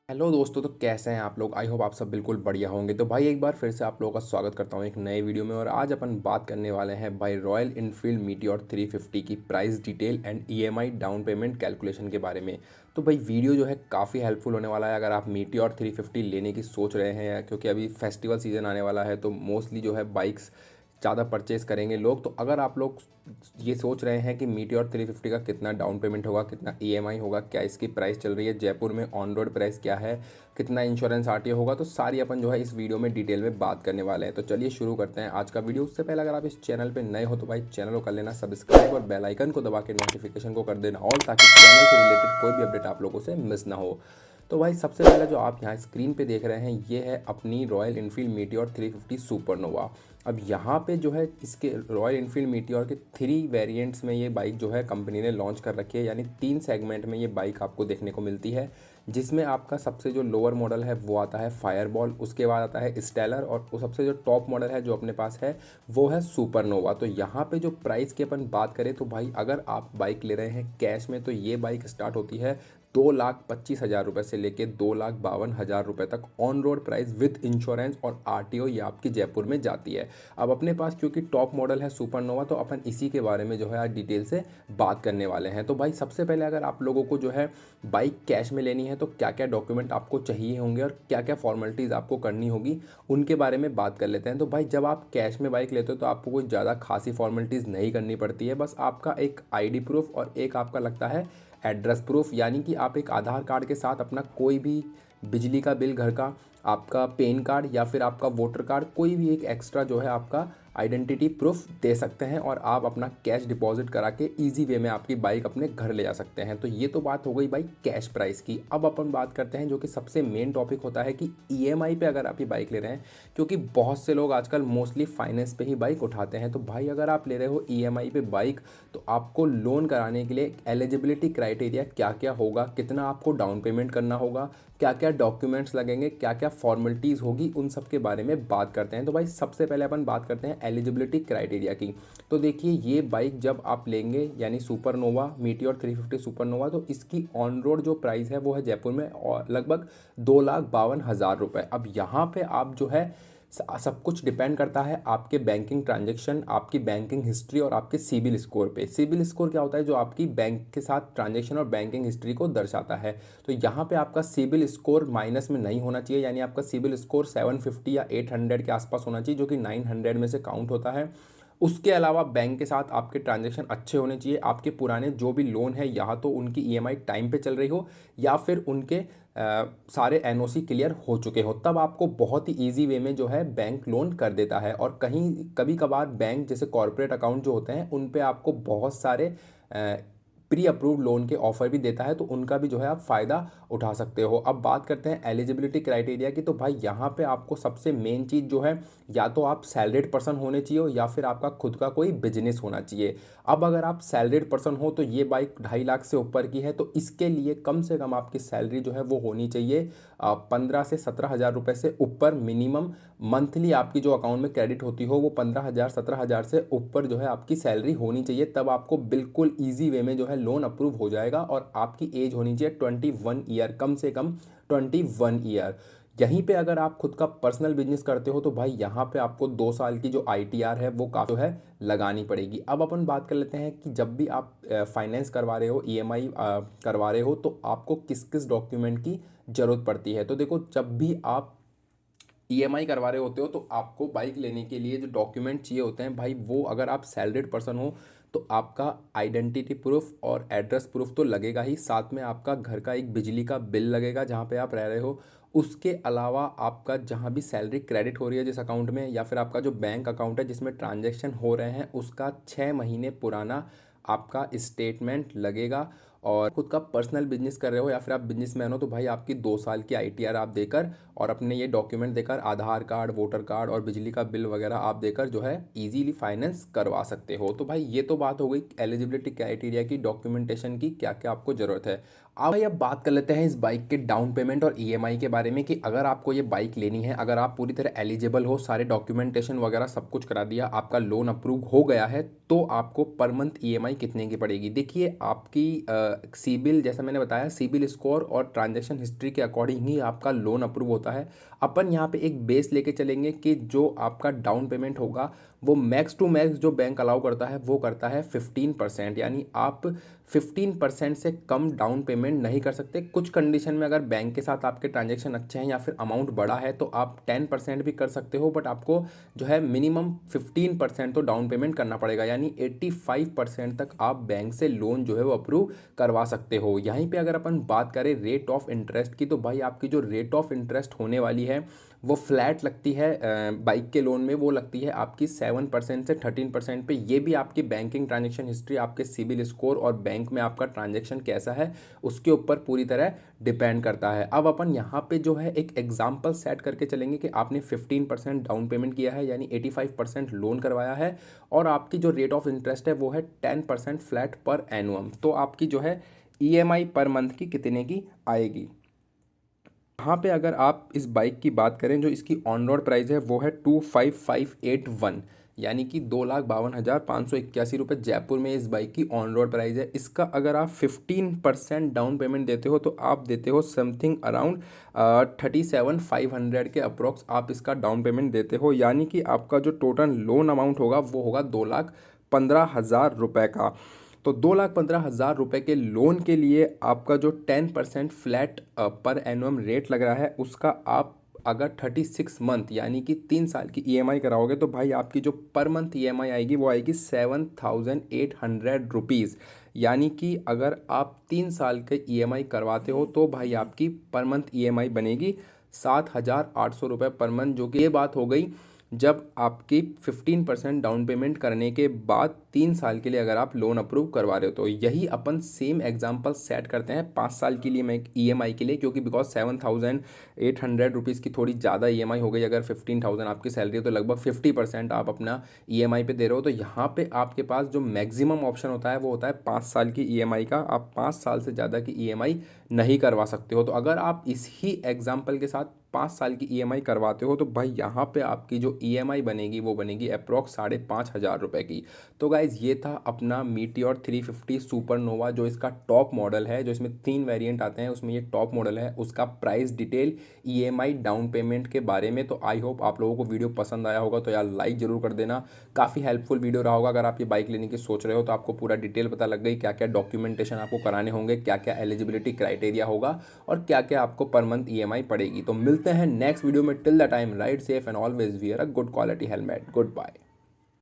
Hello दोस्तों, तो कैसे हैं आप लोग। आई होप आप सब बिल्कुल बढ़िया होंगे। तो भाई एक बार फिर से आप लोगों का स्वागत करता हूं एक नए वीडियो में। और आज अपन बात करने वाले हैं भाई रॉयल इनफील्ड मीटियोर 350 की price detail and EMI down payment calculation के बारे में। तो भाई वीडियो जो है काफ़ी हेल्पफुल होने वाला है अगर आप मीटियोर 350 लेने की सोच रहे हैं, क्योंकि अभी फेस्टिवल सीज़न आने वाला है तो मोस्टली जो है बाइक्स ज़्यादा परचेज़ करेंगे लोग। तो अगर आप लोग ये सोच रहे हैं कि मीटियोर 350 का कितना डाउन पेमेंट होगा, कितना ईएमआई होगा, क्या इसकी प्राइस चल रही है जयपुर में, ऑन रोड प्राइस क्या है, कितना इंश्योरेंस आरटीओ होगा, तो सारी अपन जो है इस वीडियो में डिटेल में बात करने वाले हैं। तो चलिए शुरू करते हैं आज का वीडियो। उससे पहले अगर आप इस चैनल पे नए हो तो भाई चैनल को कर लेना सब्सक्राइब और बेल आइकन को दबा के नोटिफिकेशन को कर देना ऑल, ताकि चैनल से रिलेटेड कोई भी अपडेट आप लोगों से मिस ना हो। तो भाई सबसे पहले जो आप यहाँ स्क्रीन पे देख रहे हैं ये है अपनी रॉयल इनफील्ड मीटियोर 350 सुपरनोवा। अब यहाँ पे जो है इसके रॉयल इनफील्ड मीटियोर के 3 वेरिएंट्स में ये बाइक जो है कंपनी ने लॉन्च कर रखी है, यानी 3 सेगमेंट में ये बाइक आपको देखने को मिलती है। जिसमें आपका सबसे जो लोअर मॉडल है वो आता है फायरबॉल, उसके बाद आता है स्टेलर, और वो सबसे जो टॉप मॉडल है जो अपने पास है वो है सुपरनोवा। तो यहाँ पे जो प्राइस की अपन बात करें तो भाई अगर आप बाइक ले रहे हैं कैश में तो ये बाइक स्टार्ट होती है 2,25,000 रुपये से लेके 2,52,000 रुपये तक on road price with insurance और आरटीओ ये आपकी जयपुर में जाती है। अब अपने पास क्योंकि टॉप मॉडल है सुपरनोवा तो अपन इसी के बारे में जो है आज डिटेल से बात करने वाले हैं। तो भाई सबसे पहले अगर आप लोगों को जो है बाइक कैश में लेनी है तो क्या क्या डॉक्यूमेंट आपको चाहिए होंगे और क्या क्या फॉर्मेलिटीज़ आपको करनी होगी उनके बारे में बात कर लेते हैं। तो भाई जब आप कैश में बाइक लेते हो तो आपको कोई ज़्यादा खासी फॉर्मेलिटीज़ नहीं करनी पड़ती है। बस आपका एक आईडी प्रूफ और एक आपका लगता है एड्रेस प्रूफ, यानी कि आप एक आधार कार्ड के साथ अपना कोई भी बिजली का बिल घर का, आपका पैन कार्ड या फिर आपका वोटर कार्ड, कोई भी एक एक्स्ट्रा जो है आपका आइडेंटिटी प्रूफ दे सकते हैं और आप अपना कैश डिपॉजिट करा के ईजी वे में आपकी बाइक अपने घर ले जा सकते हैं। तो ये तो बात हो गई भाई कैश प्राइस की। अब अपन बात करते हैं जो कि सबसे मेन टॉपिक होता है कि ईएमआई पे अगर आप ये बाइक ले रहे हैं, क्योंकि बहुत से लोग आजकल मोस्टली फाइनेंस पे ही बाइक उठाते हैं। तो भाई अगर आप ले रहे हो ईएमआई पे बाइक तो आपको लोन कराने के लिए एलिजिबिलिटी क्राइटेरिया क्या क्या होगा, कितना आपको डाउन पेमेंट करना होगा, क्या क्या डॉक्यूमेंट्स लगेंगे, क्या क्या फॉर्मेलिटीज़ होगी, उन सब के बारे में बात करते हैं। तो भाई सबसे पहले अपन बात करते हैं एलिजिबिलिटी क्राइटेरिया की। तो देखिए ये बाइक जब आप लेंगे यानी सुपरनोवा मीटियोर 350 सुपरनोवा, तो इसकी ऑन रोड जो प्राइस है वो है जयपुर में और लगभग 2,52,000 रुपये। अब यहाँ पे आप जो है सब कुछ डिपेंड करता है आपके बैंकिंग ट्रांजैक्शन, आपकी बैंकिंग हिस्ट्री और आपके सिबिल स्कोर पे। सिबिल स्कोर क्या होता है, जो आपकी बैंक के साथ ट्रांजैक्शन और बैंकिंग हिस्ट्री को दर्शाता है। तो यहाँ पे आपका सिबिल स्कोर माइनस में नहीं होना चाहिए, यानी आपका सिबिल स्कोर 750 या 800 के आसपास होना चाहिए, जो कि 900 में से काउंट होता है। उसके अलावा बैंक के साथ आपके ट्रांजैक्शन अच्छे होने चाहिए। आपके पुराने जो भी लोन है या तो उनकी ईएमआई टाइम पे चल रही हो या फिर उनके सारे एनओसी क्लियर हो चुके हो, तब आपको बहुत ही ईजी वे में जो है बैंक लोन कर देता है। और कहीं कभी कभार बैंक जैसे कॉर्पोरेट अकाउंट जो होते हैं उन पे आपको बहुत सारे प्री अप्रूव्ड लोन के ऑफर भी देता है, तो उनका भी जो है आप फ़ायदा उठा सकते हो। अब बात करते हैं एलिजिबिलिटी क्राइटेरिया की। तो भाई यहाँ पे आपको सबसे मेन चीज़ जो है, या तो आप सैलरीड पर्सन होने चाहिए हो या फिर आपका खुद का कोई बिजनेस होना चाहिए। अब अगर आप सैलरीड पर्सन हो तो ये बाइक 2.5 लाख से ऊपर की है, तो इसके लिए कम से कम आपकी सैलरी जो है वो होनी चाहिए 15 से 17 हज़ार रुपये से ऊपर मिनिमम। मंथली आपकी जो अकाउंट में क्रेडिट होती हो वो 15 हज़ार 17 हज़ार से ऊपर जो है आपकी सैलरी होनी चाहिए, तब आपको बिल्कुल ईजी वे में जो है लोन अप्रूव हो जाएगा। और आपकी एज होनी चाहिए 21 ईयर, कम से कम 21 ईयर। यहीं पे अगर आप खुद का पर्सनल बिजनेस करते हो तो भाई यहाँ पे आपको 2 साल की जो आईटीआर है वो काफ़ी जो है लगानी पड़ेगी। अब अपन बात कर लेते हैं कि जब भी आप फाइनेंस करवा रहे हो, ईएमआई करवा रहे हो, तो आपको किस किस डॉक्यूमेंट की ज़रूरत पड़ती है। तो देखो जब भी आप ईएमआई करवा रहे होते हो तो आपको बाइक लेने के लिए जो डॉक्यूमेंट चाहिए होते हैं भाई, वो अगर आप सैलरीड पर्सन हो तो आपका आइडेंटिटी प्रूफ और एड्रेस प्रूफ तो लगेगा ही, साथ में आपका घर का एक बिजली का बिल लगेगा जहाँ पे आप रह रहे हो। उसके अलावा आपका जहाँ भी सैलरी क्रेडिट हो रही है जिस अकाउंट में, या फिर आपका जो बैंक अकाउंट है जिसमें ट्रांजैक्शन हो रहे हैं, उसका 6 महीने पुराना आपका स्टेटमेंट लगेगा। और खुद का पर्सनल बिजनेस कर रहे हो या फिर आप बिजनेसमैन हो तो भाई आपकी 2 साल की आईटीआर आप देकर और अपने ये डॉक्यूमेंट देकर, आधार कार्ड, वोटर कार्ड और बिजली का बिल वगैरह आप देकर जो है इजीली फाइनेंस करवा सकते हो। तो भाई ये तो बात हो गई एलिजिबिलिटी क्राइटेरिया की, डॉक्यूमेंटेशन की, क्या क्या आपको ज़रूरत है। भाई अब बात कर लेते हैं इस बाइक के डाउन पेमेंट और ईएमआई के बारे में कि अगर आपको ये बाइक लेनी है, अगर आप पूरी तरह एलिजिबल हो, सारे डॉक्यूमेंटेशन वगैरह सब कुछ करा दिया, आपका लोन अप्रूव हो गया है, तो आपको पर मंथ ईएमआई कितने की पड़ेगी। देखिए आपकी सीबिल, जैसा मैंने बताया, सीबिल स्कोर और ट्रांजैक्शन हिस्ट्री के अकॉर्डिंग ही आपका लोन अप्रूव होता है। अपन यहाँ पे एक बेस लेके चलेंगे कि जो आपका डाउन पेमेंट होगा वो मैक्स टू मैक्स जो बैंक अलाउ करता है वो करता है 15%, यानी आप 15% से कम डाउन पेमेंट नहीं कर सकते। कुछ कंडीशन में अगर बैंक के साथ आपके ट्रांजैक्शन अच्छे हैं या फिर अमाउंट बड़ा है तो आप 10% भी कर सकते हो, बट आपको जो है मिनिमम 15% तो डाउन पेमेंट करना पड़ेगा, यानी 85% तक आप बैंक से लोन जो है वो अप्रूव करवा सकते हो। यहीं पे अगर अपन बात करें रेट ऑफ इंटरेस्ट की, तो भाई आपकी जो रेट ऑफ इंटरेस्ट होने वाली है वो फ्लैट लगती है बाइक के लोन में, वो लगती है आपकी 7% से 13% पे। ये भी आपकी बैंकिंग ट्रांजैक्शन हिस्ट्री, आपके सिबिल स्कोर और बैंक में आपका ट्रांजैक्शन कैसा है उसके ऊपर पूरी तरह डिपेंड करता है। अब अपन यहाँ पे जो है एक एग्जांपल सेट करके चलेंगे कि आपने 15% डाउन पेमेंट किया है, यानी 85% लोन करवाया है, और आपकी जो रेट ऑफ इंटरेस्ट है वो है 10% फ्लैट पर एनुअम। तो आपकी जो है ईएमआई पर मंथ की कितने की आएगी। यहाँ पे अगर आप इस बाइक की बात करें, जो इसकी ऑन रोड प्राइस है वो है 25,581, यानी कि 2,52,581 रुपये जयपुर में इस बाइक की ऑन रोड प्राइस है। इसका अगर आप 15% डाउन पेमेंट देते हो तो आप देते हो समथिंग अराउंड 37,500 के अप्रोक्स आप इसका डाउन पेमेंट देते हो, यानी कि आपका जो टोटल लोन अमाउंट होगा वो होगा 2,15,000 रुपये का। तो 2,15,000 रुपये के लोन के लिए आपका जो 10% फ्लैट पर एनुअम रेट लग रहा है उसका आप अगर 36 मंथ यानी कि 3 साल की ईएमआई कराओगे तो भाई आपकी जो पर मंथ ईएमआई आएगी वो आएगी 7,800 रुपीज़। यानी कि अगर आप 3 साल के ईएमआई करवाते हो तो भाई आपकी पर मंथ ईएमआई बनेगी 7,800 रुपये पर मंथ, जो कि ये बात हो गई जब आपकी 15% डाउन पेमेंट करने के बाद 3 साल के लिए अगर आप लोन अप्रूव करवा रहे हो। तो यही अपन सेम एग्जांपल सेट करते हैं 5 साल के लिए मैं ईएमआई के लिए, क्योंकि बिकॉज 7,800 रुपीज़ की थोड़ी ज़्यादा ईएमआई हो गई। अगर 15,000 आपकी सैलरी है तो लगभग 50% आप अपना ईएमआई पे दे रहे हो। तो यहाँ पे आपके पास जो मैक्सिमम ऑप्शन होता है वो होता है 5 साल की ईएमआई का। आप 5 साल से ज़्यादा की ईएमआई नहीं करवा सकते हो। तो अगर आप इस ही एग्जाम्पल के साथ 5 साल की ईएमआई करवाते हो तो भाई यहाँ पे आपकी जो ईएमआई बनेगी वो बनेगी अप्रॉक्स 5,500 रुपये की। तो गाइज़ ये था अपना मीटियोर 350 सुपरनोवा, जो इसका टॉप मॉडल है, जो इसमें 3 वेरिएंट आते हैं उसमें ये टॉप मॉडल है, उसका price detail, EMI, down payment के बारे में। तो आई होप आप लोगों को वीडियो पसंद आया होगा, तो यार लाइक ज़रूर कर देना, काफ़ी हेल्पफुल वीडियो रहा होगा। अगर आप ये बाइक लेने की सोच रहे हो तो आपको पूरा डिटेल पता लग गई, क्या क्या डॉक्यूमेंटेशन आपको कराने होंगे, क्या क्या एलिजिबिलिटी क्राइटेरिया होगा और क्या क्या आपको पर मंथ ईएमआई पड़ेगी। तो मिलते हैं नेक्स्ट वीडियो में। Till the time ride safe and always wear a good quality helmet. Good bye.